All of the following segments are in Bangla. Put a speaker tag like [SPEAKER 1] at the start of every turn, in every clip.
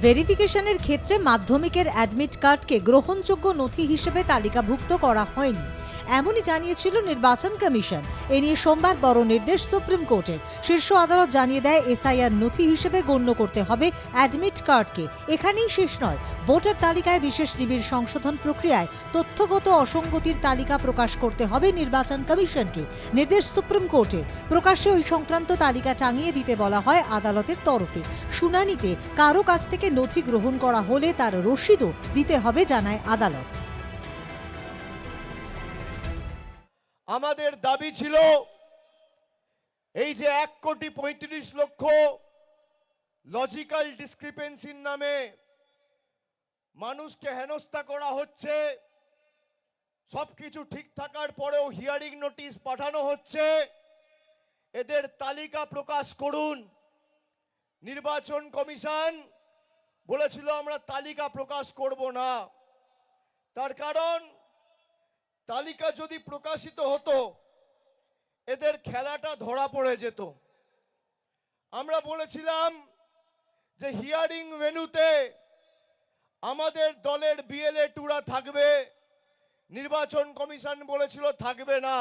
[SPEAKER 1] ভেরিফিকেশনের ক্ষেত্রে মাধ্যমিকের অ্যাডমিট কার্ডকে গ্রহণযোগ্য নথি হিসেবে তালিকাভুক্ত করা হয়নি, এমনই জানিয়েছিল নির্বাচন কমিশন। এ নিয়ে সোমবার বড় নির্দেশ সুপ্রিম কোর্টের। শীর্ষ আদালত জানিয়ে দেয়, এসআইআর নথি হিসেবে গণ্য করতে হবে অ্যাডমিট কার্ডকে। এখানেই শেষ নয়, ভোটার তালিকায় বিশেষ নিবিড় সংশোধন প্রক্রিয়ায় তথ্যগত অসঙ্গতির তালিকা প্রকাশ করতে হবে নির্বাচন কমিশনকে। নির্দেশ সুপ্রিম কোর্টের। প্রকাশ্যে ওই সংক্রান্ত তালিকা টাঙিয়ে দিতে বলা হয় আদালতের তরফে। শুনানিতে কারো কাছ থেকে নথি গ্রহণ করা হলে তার রসিদও দিতে হবে, জানায় আদালত।
[SPEAKER 2] আমাদের দাবি ছিল এই যে 1,35,00,000 লজিক্যাল ডিসক্রিপেন্সির নামে মানুষকে হেনস্থা করা হচ্ছে, সবকিছু ঠিক থাকার পরেও হিয়ারিং নোটিশ পাঠানো হচ্ছে, এদের তালিকা প্রকাশ করুন। নির্বাচন কমিশন বলেছিল আমরা তালিকা প্রকাশ করব না। তার কারণ তালিকা যদি প্রকাশিত হতো এদের খেলাটা ধরা পড়ে যেত। আমরা বলেছিলাম যে হিয়ারিং ভেন্যুতে আমাদের দলের বিএলএ টুরা থাকবে, নির্বাচন কমিশন বলেছিল থাকবে না।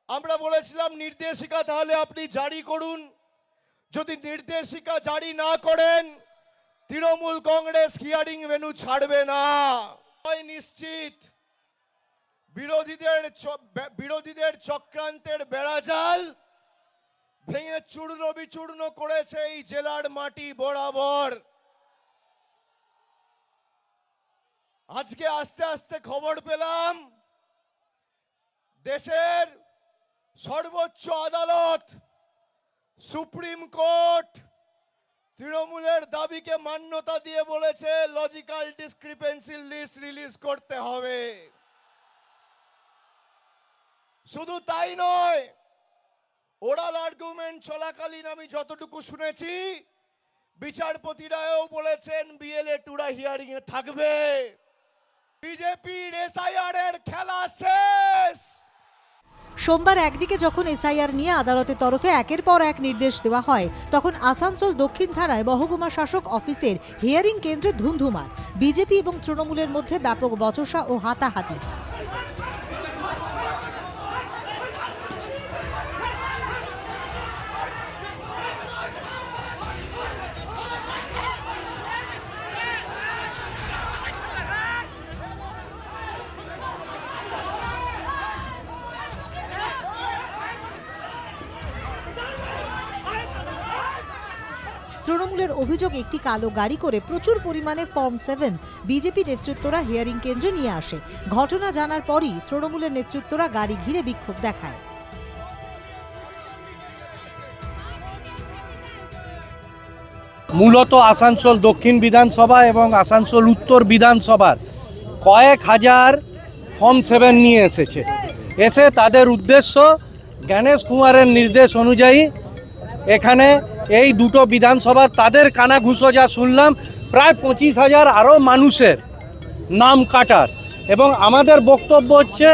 [SPEAKER 2] আমরা বলেছিলাম নির্দেশিকা তাহলে আপনি জারি করুন, যদি নির্দেশিকা জারি না করেন তৃণমূল কংগ্রেস হিয়ারিং ভেন্যু ছাড়বে না। নিশ্চিত বিরোধীদের চক্রান্তের বেড়াজাল ভেঙে চূর্ণ বিচূর্ণ করেছে এই জেলার মাটি বরাবর। আজকে আস্তে আস্তে খবর পেলাম দেশের সর্বোচ্চ আদালত সুপ্রিম কোর্ট তৃণমূলের দাবিকে মান্যতা দিয়ে বলেছে লজিক্যাল ডিসক্রিপেন্সি লিস্ট রিলিজ করতে হবে। শুধু তাই নয়, ওরাল আর্গুমেন্ট চলাকালীন আমি যতটুকু শুনেছি বিচারপতিরাও বলেছেন বিএলএ টুরা হিয়ারিং এ থাকবে। বিজেপির এসআইআর এর খেলা শেষ।
[SPEAKER 1] সোমবার একদিকে যখন এসআইআর নিয়ে আদালতের তরফে একের পর এক নির্দেশ দেওয়া হয়, তখন আসানসোল দক্ষিণ থানায় মহকুমা শাসক অফিসের হিয়ারিং কেন্দ্রে ধুন্ধুমার। বিজেপি এবং তৃণমূলের মধ্যে ব্যাপক বচসা ও হাতাহাতি। তৃণমূলের অভিযোগ, একটি কালো গাড়ি করে প্রচুর পরিমাণে ফর্ম 7 বিজেপি নেতৃত্বরা হিয়ারিং কেন্দ্রে নিয়ে আসে। ঘটনা জানার পরই তৃণমূলের নেতৃত্বরা গাড়ি ঘিরে বিক্ষোভ দেখায়।
[SPEAKER 3] মূলত আসানসোল দক্ষিণ বিধানসভা এবং আসানসোল উত্তর বিধানসভার কয়েক হাজার ফর্ম 7 নিয়ে এসে তাদের উদ্দেশ্য জ্ঞানেশ কুমারের নির্দেশ অনুযায়ী এখানে এই দুটো বিধানসভার তাদের কানাঘুষো যা শুনলাম প্রায় 25,000 আরও মানুষের নাম কাটার। এবং আমাদের বক্তব্য হচ্ছে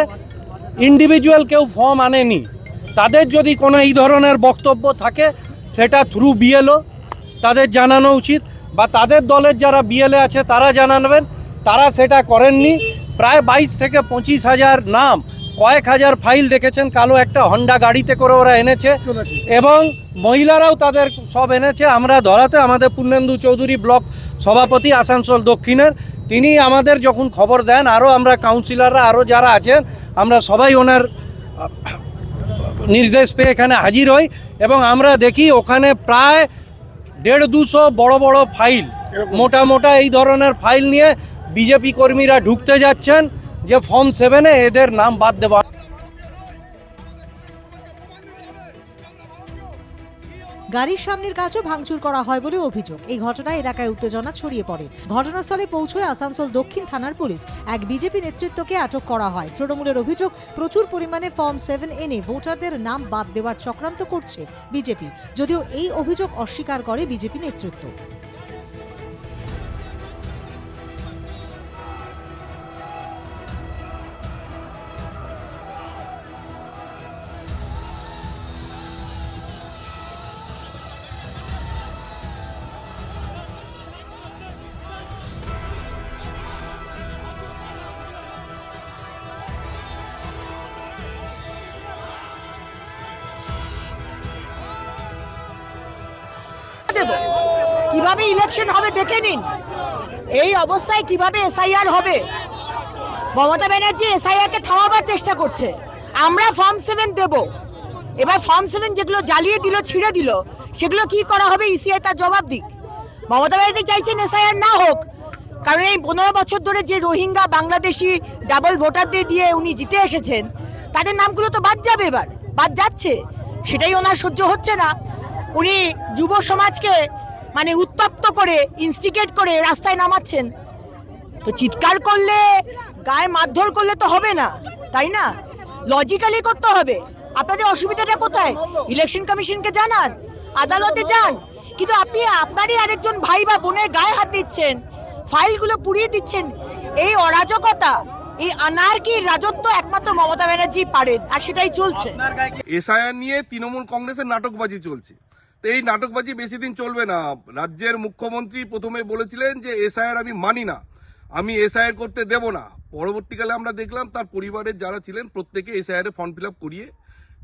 [SPEAKER 3] ইন্ডিভিজুয়াল কেউ ফর্ম আনেনি, তাদের যদি কোনো এই ধরনের বক্তব্য থাকে সেটা থ্রু বিএলও তাদের জানানো উচিত, বা তাদের দলের যারা বিএলএ আছে তারা জানাবেন। তারা সেটা করেননি। প্রায় 22 থেকে 25,000 নাম, কয়েক হাজার ফাইল দেখেছেন, কালো একটা হন্ডা গাড়িতে করে ওরা এনেছে এবং মহিলারাও তাদের সব এনেছে। আমরা ধরাতে আমাদের পূর্ণেন্দু চৌধুরী ব্লক সভাপতি আসানসোল দক্ষিণের, তিনি আমাদের যখন খবর দেন, আরও আমরা কাউন্সিলররা আরও যারা আছেন আমরা সবাই ওনার নির্দেশ পেয়ে এখানে হাজির হই এবং আমরা দেখি ওখানে প্রায় 150-200 বড় বড় ফাইল, মোটা এই ধরনের ফাইল নিয়ে বিজেপি কর্মীরা ঢুকতে যাচ্ছেন যে ফর্ম 7-এ এদের নাম বাদ দেওয়া।
[SPEAKER 1] গাড়ির সামনের কাজও ভাঙচুর করা হয় বলে অভিযোগ। এই ঘটনায় এলাকায় উত্তেজনা ছড়িয়ে পড়ে। ঘটনাস্থলে পৌঁছয় আসানসোল দক্ষিণ থানার পুলিশ। এক বিজেপি নেতৃত্বকে আটক করা হয়। তৃণমূলের অভিযোগ, প্রচুর পরিমাণে ফর্ম 7 এনে ভোটারদের নাম বাদ দেওয়ার চক্রান্ত করছে বিজেপি, যদিও এই অভিযোগ অস্বীকার করে বিজেপি নেতৃত্ব।
[SPEAKER 4] কিভাবে ইলেকশন হবে দেখে নিন। এই অবস্থায় কিভাবে এসআইআর হবে? মমতা ব্যানার্জি এসআইআরকে থামাবার চেষ্টা করছে। আমরা ফর্ম 7 দেব, এবার ফর্ম 7 যেগুলো জ্বালিয়ে দিল, ছিঁড়ে দিল, সেগুলো কি করা হবে? ইসিআই তার জবাব দিক। মমতা ব্যানার্জি চাইছেন এসআইআর না হোক, কারণ এই 15 বছর ধরে যে রোহিঙ্গা বাংলাদেশি ডাবল ভোটারদের দিয়ে উনি জিতে এসেছেন, তাদের নামগুলো তো বাদ যাবে, এবার বাদ যাচ্ছে, সেটাই ওনার সহ্য হচ্ছে না। উনি যুব সমাজকে মানে উত্তপ্ত করে, ইনস্টিগেট করে রাস্তায় নামাচ্ছেন। তো চিৎকার করলে, গায়ে মারধর করলে তো হবে না, তাই না? লজিক্যালি করতে হবে। আপনাদের অসুবিধাটা কোথায়? ইলেকশন কমিশনকে জানান, আদালতে যান, কিন্তু আপনি আপনারই আরেকজন ভাই বা বোনের গায়ে হাত দিচ্ছেন, ফাইলগুলো পুড়িয়ে দিচ্ছেন। এই অরাজকতা, এই আনারকির রাজত্ব একমাত্র মমতা ব্যানার্জি পারেন, আর সেটাই চলছে।
[SPEAKER 5] এসআইআর নিয়ে তৃণমূল কংগ্রেসের নাটকবাজি চলছে। তো এই নাটকবাজি বেশি দিন চলবে না। রাজ্যের মুখ্যমন্ত্রী প্রথমে বলেছিলেন যে এসআইআর আমি মানি না, আমি এসআইআর করতে দেব না। পরবর্তীকালে আমরা দেখলাম তার পরিবারের যারা ছিলেন প্রত্যেকে এসআইআর ফর্ম ফিল আপ করিয়ে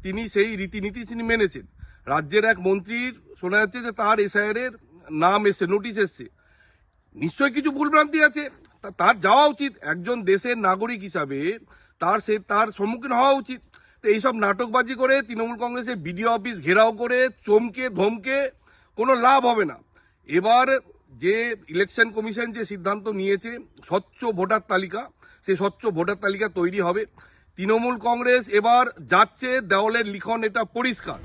[SPEAKER 5] তিনি সেই রীতিনীতি তিনি মেনেছেন। রাজ্যের এক মন্ত্রীর শোনা যাচ্ছে যে তার এসআইআর এর নাম এসছে, নোটিশ এসছে। নিশ্চয়ই কিছু ভুলভ্রান্তি আছে, তার যাওয়া উচিত। একজন দেশের নাগরিক হিসাবে তার সম্মুখীন হওয়া উচিত। তো এইসব নাটকবাজি করে তৃণমূল কংগ্রেসের বিডিও অফিস ঘেরাও করে চমকে ধমকে কোনো লাভ হবে না। এবার যে ইলেকশন কমিশন যে সিদ্ধান্ত নিয়েছে স্বচ্ছ ভোটার তালিকা, সেই স্বচ্ছ ভোটার তালিকা তৈরি হবে। তৃণমূল কংগ্রেস এবার যাচ্ছে, দেওয়ালের লিখন এটা পরিষ্কার।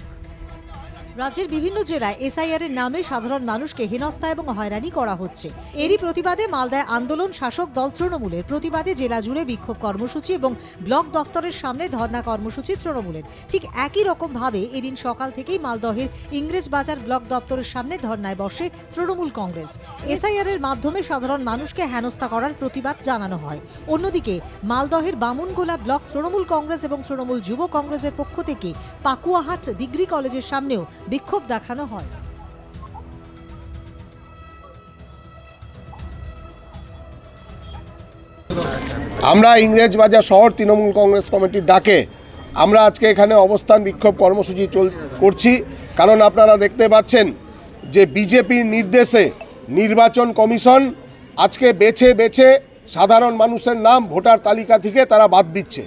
[SPEAKER 1] রাজ্যের বিভিন্ন জেলায় এসআইআর এর নামে সাধারণ মানুষকে হেনস্থা এবং হয়রানি করা হচ্ছে। এরই প্রতিবাদে মালদায় আন্দোলন, শাসক দল তৃণমূলের প্রতিবাদে জেলা জুড়ে বিক্ষোভ কর্মসূচি এবং ব্লক দফতরের সামনে ধর্ণা কর্মসূচি তৃণমূলের। ঠিক একই রকম ভাবে এদিন সকাল থেকেই মালদহের ইংরেজ বাজার ব্লক দপ্তরের সামনে ধর্ণায় বসে তৃণমূল কংগ্রেস। এসআইআর এর মাধ্যমে সাধারণ মানুষকে হেনস্থা করার প্রতিবাদ জানানো হয়। অন্যদিকে মালদহের বামুনগোলা ব্লক তৃণমূল কংগ্রেস এবং তৃণমূল যুব কংগ্রেসের পক্ষ থেকে পাকুয়াহাট ডিগ্রি কলেজের সামনেও বিক্ষোভ দেখানো হয়।
[SPEAKER 2] আমরা ইংরেজবাজার শহর তৃণমূল কংগ্রেস কমিটির ডাকে আমরা আজকে এখানে অবস্থান বিক্ষোভ কর্মসূচি করছি। কারণ আপনারা দেখতে পাচ্ছেন যে বিজেপির নির্দেশে নির্বাচন কমিশন আজকে বেছে বেছে সাধারণ মানুষের নাম ভোটার তালিকা থেকে তারা বাদ দিচ্ছে।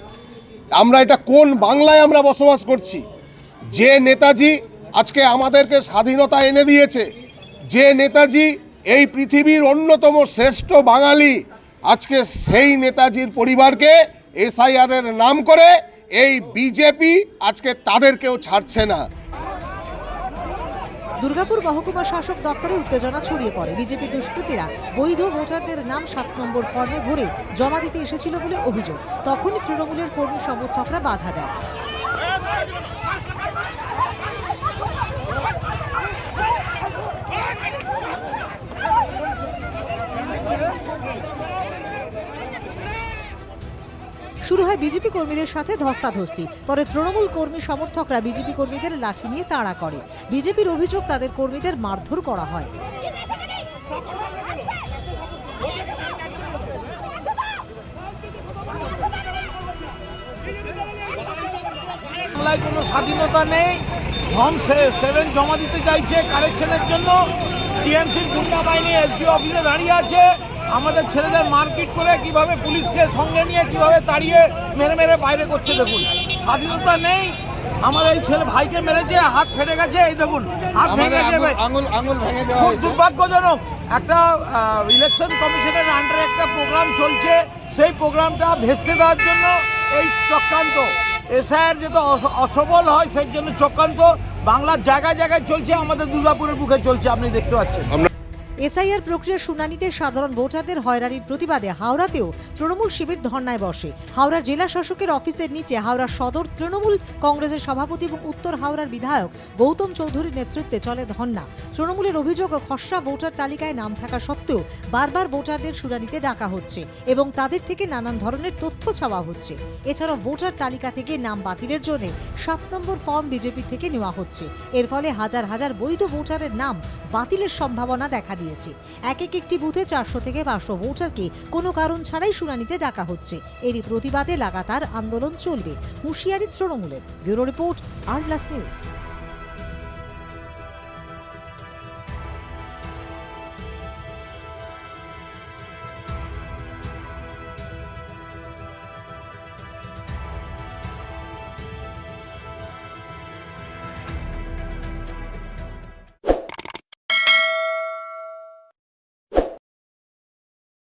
[SPEAKER 2] আমরা এটা কোন বাংলায় আমরা বসবাস করছি? যে নেতাজি আজকে আমাদেরকে স্বাধীনতা এনে দিয়েছে, যে নেতাজি এই পৃথিবীর অন্যতম শ্রেষ্ঠ বাঙালি, আজকে সেই নেতাজির পরিবারকে এসআইআর এর নাম করে এই বিজেপি আজকে তাদেরকেও ছাড়ছে না।
[SPEAKER 1] দুর্গাপুর মহকুমা শাসক দপ্তরে উত্তেজনা ছড়িয়ে পড়ে। বিজেপি দুষ্কৃতীরা বৈধ ভোটারদের নাম 7 নম্বর ফর্মে ভরে জমা দিতে এসেছিল বলে অভিযোগ। তখনই তৃণমূলের কর্মী সমর্থকরা বাধা দেয়। শুরু হয় বিজেপি কর্মীদের সাথে ধস্তাধস্তি। পরে তৃণমূল কর্মী সমর্থকরা বিজেপি কর্মীদের লাঠি নিয়ে তাড়া করে। বিজেপির অভিযোগ তাদের কর্মীদের মারধর করা হয়।
[SPEAKER 6] বাংলায় কোনো স্বাধীনতা নেই। ফর্ম 7 জমা দিতে চাইছে কারেকশনের জন্য। টিএমসির গুন্ডা বাহিনী এসডিও অফিসে দাঁড়িয়ে আছে। আমাদের ছেলেদের মারপিট করে কিভাবে পুলিশকে সঙ্গে নিয়ে কিভাবে তাড়িয়ে মেরে মেরে বাইরে করছে দেখুন। স্বাধীনতা নেই। আমার এই ছেলে ভাইকে মেরেছে, হাত ফেটে গেছে, এই দেখুন হাত ভেঙে যাবে, আঙুল ভেঙে দেওয়া হয়েছে। দুর্ভাগ্যজনক। একটা ইলেকশন কমিশনের আন্ডারে একটা প্রোগ্রাম চলছে, সেই প্রোগ্রামটা ভেস্তে দেওয়ার জন্য এই চক্রান্ত। এসআইআর যাতে অসফল হয় সেই জন্য চক্রান্ত বাংলার জায়গায় জায়গায় চলছে, আমাদের দুর্গাপুরের বুকে চলছে, আপনি দেখতে পাচ্ছেন।
[SPEAKER 1] এসআইআর প্রক্রিয়ার শুনানিতে সাধারণ ভোটারদের হয়রানির প্রতিবাদে হাওড়াতেও তৃণমূল শিবির ধর্নায় বসে। হাওড়া জেলা শাসকের অফিসের নিচে হাওড়া সদর তৃণমূল কংগ্রেসের সভাপতি এবং উত্তর হাওড়ার বিধায়ক গৌতম চৌধুরীর নেতৃত্বে চলে ধর্না। তৃণমূলের অভিযোগ, খসড়া ভোটার তালিকায় নাম থাকা সত্ত্বেও বারবার ভোটারদের শুনানিতে ডাকা হচ্ছে এবং তাদের থেকে নানান ধরনের তথ্য চাওয়া হচ্ছে। এছাড়াও ভোটার তালিকা থেকে নাম বাতিলের জন্য 7 নম্বর ফর্ম বিজেপি থেকে নেওয়া হচ্ছে। এর ফলে হাজার হাজার বৈধ ভোটারের নাম বাতিলের সম্ভাবনা দেখা দিয়েছে। একটি বুথে 400 থেকে 500 ভোটারকে কোনো কারণ ছাড়াই শুনানিতে ডাকা হচ্ছে। এরই প্রতিবাদে লাগাতার আন্দোলন চলবে, হুঁশিয়ারি তৃণমূলের। ব্যুরো রিপোর্ট, আর প্লাস নিউজ।